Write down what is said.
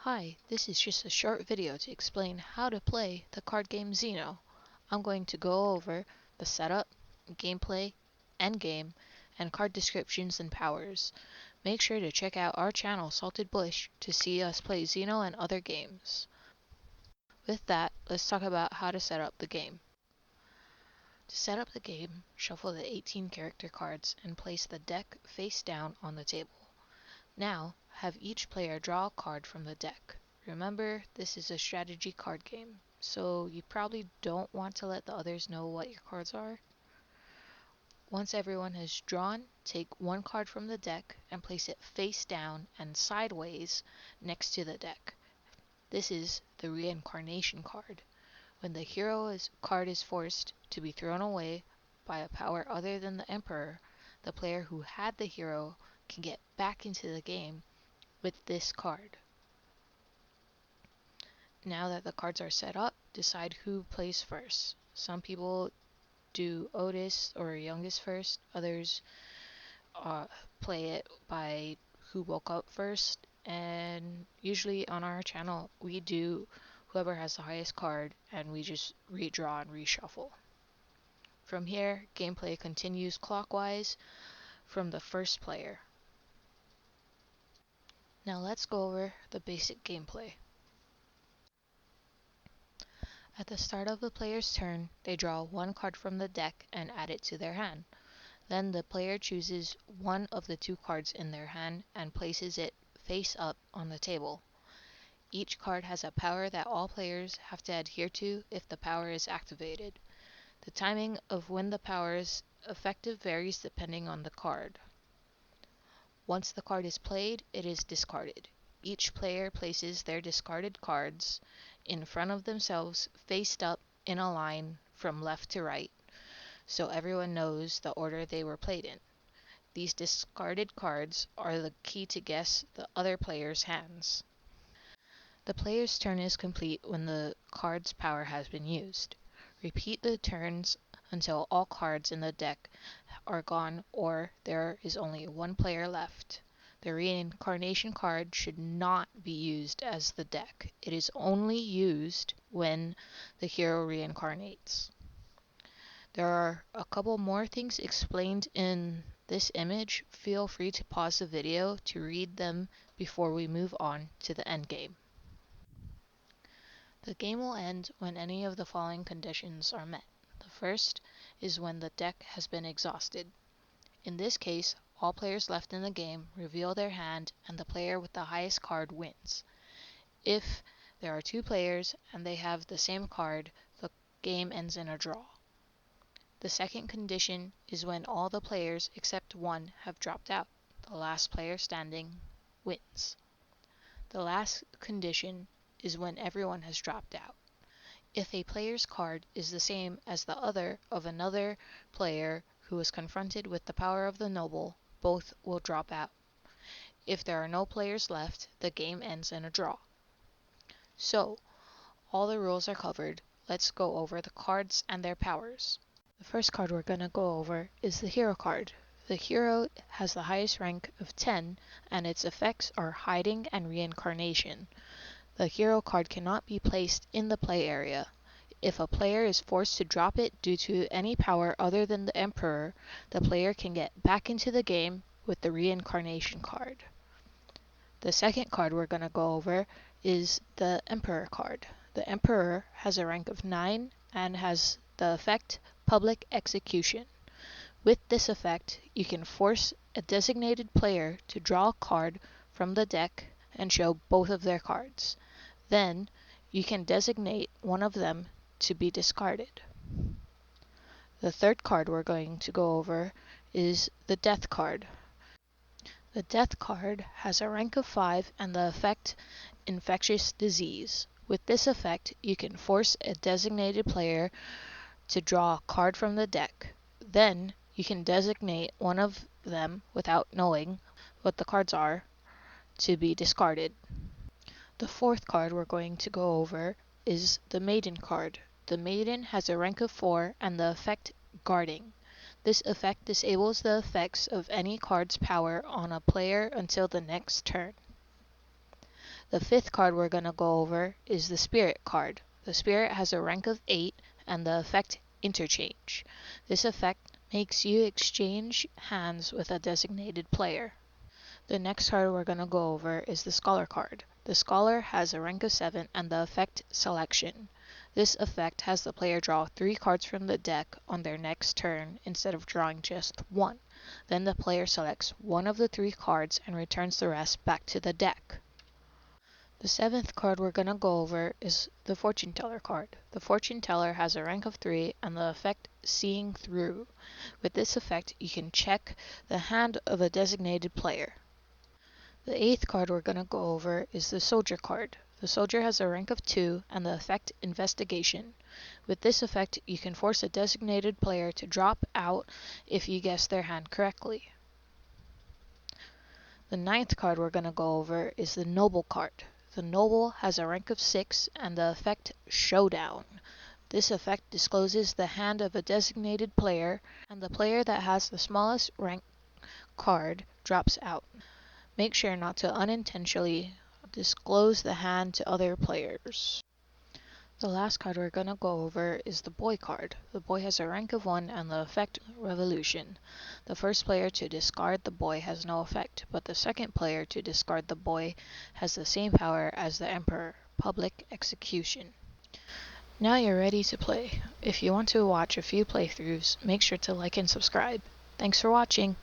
Hi, this is just a short video to explain how to play the card game XENO. I'm going to go over the setup, gameplay, endgame, and card descriptions and powers. Make sure to check out our channel Salted Bush to see us play XENO and other games. With that, let's talk about how to set up the game. To set up the game, shuffle the 18 character cards and place the deck face down on the table. Now, have each player draw a card from the deck. Remember, this is a strategy card game, so you probably don't want to let the others know what your cards are. Once everyone has drawn, take one card from the deck and place it face down and sideways next to the deck. This is the reincarnation card. When the hero card is forced to be thrown away by a power other than the Emperor, the player who had the hero can get back into the game with this card. Now that the cards are set up, decide who plays first. Some people do oldest or youngest first, others play it by who woke up first, and usually on our channel we do whoever has the highest card and we just redraw and reshuffle. From here, gameplay continues clockwise from the first player. Now let's go over the basic gameplay. At the start of the player's turn, they draw one card from the deck and add it to their hand. Then the player chooses one of the two cards in their hand and places it face up on the table. Each card has a power that all players have to adhere to if the power is activated. The timing of when the power is effective varies depending on the card. Once the card is played, it is discarded. Each player places their discarded cards in front of themselves, faced up in a line from left to right, so everyone knows the order they were played in. These discarded cards are the key to guess the other player's hands. The player's turn is complete when the card's power has been used. Repeat the turns until all cards in the deck are gone or there is only one player left. The reincarnation card should not be used as the deck. It is only used when the hero reincarnates. There are a couple more things explained in this image. Feel free to pause the video to read them before we move on to the endgame. The game will end when any of the following conditions are met. The first is when the deck has been exhausted. In this case, all players left in the game reveal their hand and the player with the highest card wins. If there are two players and they have the same card, the game ends in a draw. The second condition is when all the players except one have dropped out. The last player standing wins. The last condition is when everyone has dropped out. If a player's card is the same as the other of another player who is confronted with the power of the noble, both will drop out. If there are no players left, the game ends in a draw. So, all the rules are covered. Let's go over the cards and their powers. The first card we're going to go over is the hero card. The hero has the highest rank of 10 and its effects are hiding and reincarnation. The hero card cannot be placed in the play area. If a player is forced to drop it due to any power other than the Emperor, the player can get back into the game with the reincarnation card. The second card we're going to go over is the Emperor card. The Emperor has a rank of 9 and has the effect Public Execution. With this effect, you can force a designated player to draw a card from the deck and show both of their cards. Then, you can designate one of them to be discarded. The third card we're going to go over is the Death card. The Death card has a rank of 5 and the effect Infectious Disease. With this effect, you can force a designated player to draw a card from the deck. Then, you can designate one of them without knowing what the cards are to be discarded. The fourth card we're going to go over is the Maiden card. The Maiden has a rank of 4 and the effect Guarding. This effect disables the effects of any card's power on a player until the next turn. The fifth card we're going to go over is the Spirit card. The Spirit has a rank of 8 and the effect Interchange. This effect makes you exchange hands with a designated player. The next card we're going to go over is the Scholar card. The Scholar has a rank of 7 and the effect Selection. This effect has the player draw 3 cards from the deck on their next turn instead of drawing just 1. Then the player selects one of the 3 cards and returns the rest back to the deck. The seventh card we're going to go over is the Fortune Teller card. The Fortune Teller has a rank of 3 and the effect Seeing Through. With this effect, you can check the hand of a designated player. The eighth card we're going to go over is the Soldier card. The Soldier has a rank of 2 and the effect Investigation. With this effect, you can force a designated player to drop out if you guess their hand correctly. The ninth card we're going to go over is the Noble card. The Noble has a rank of 6 and the effect Showdown. This effect discloses the hand of a designated player, and the player that has the smallest rank card drops out. Make sure not to unintentionally disclose the hand to other players. The last card we're going to go over is the Boy card. The Boy has a rank of 1 and the effect Revolution. The first player to discard the Boy has no effect, but the second player to discard the Boy has the same power as the Emperor, Public Execution. Now you're ready to play. If you want to watch a few playthroughs, make sure to like and subscribe. Thanks for watching.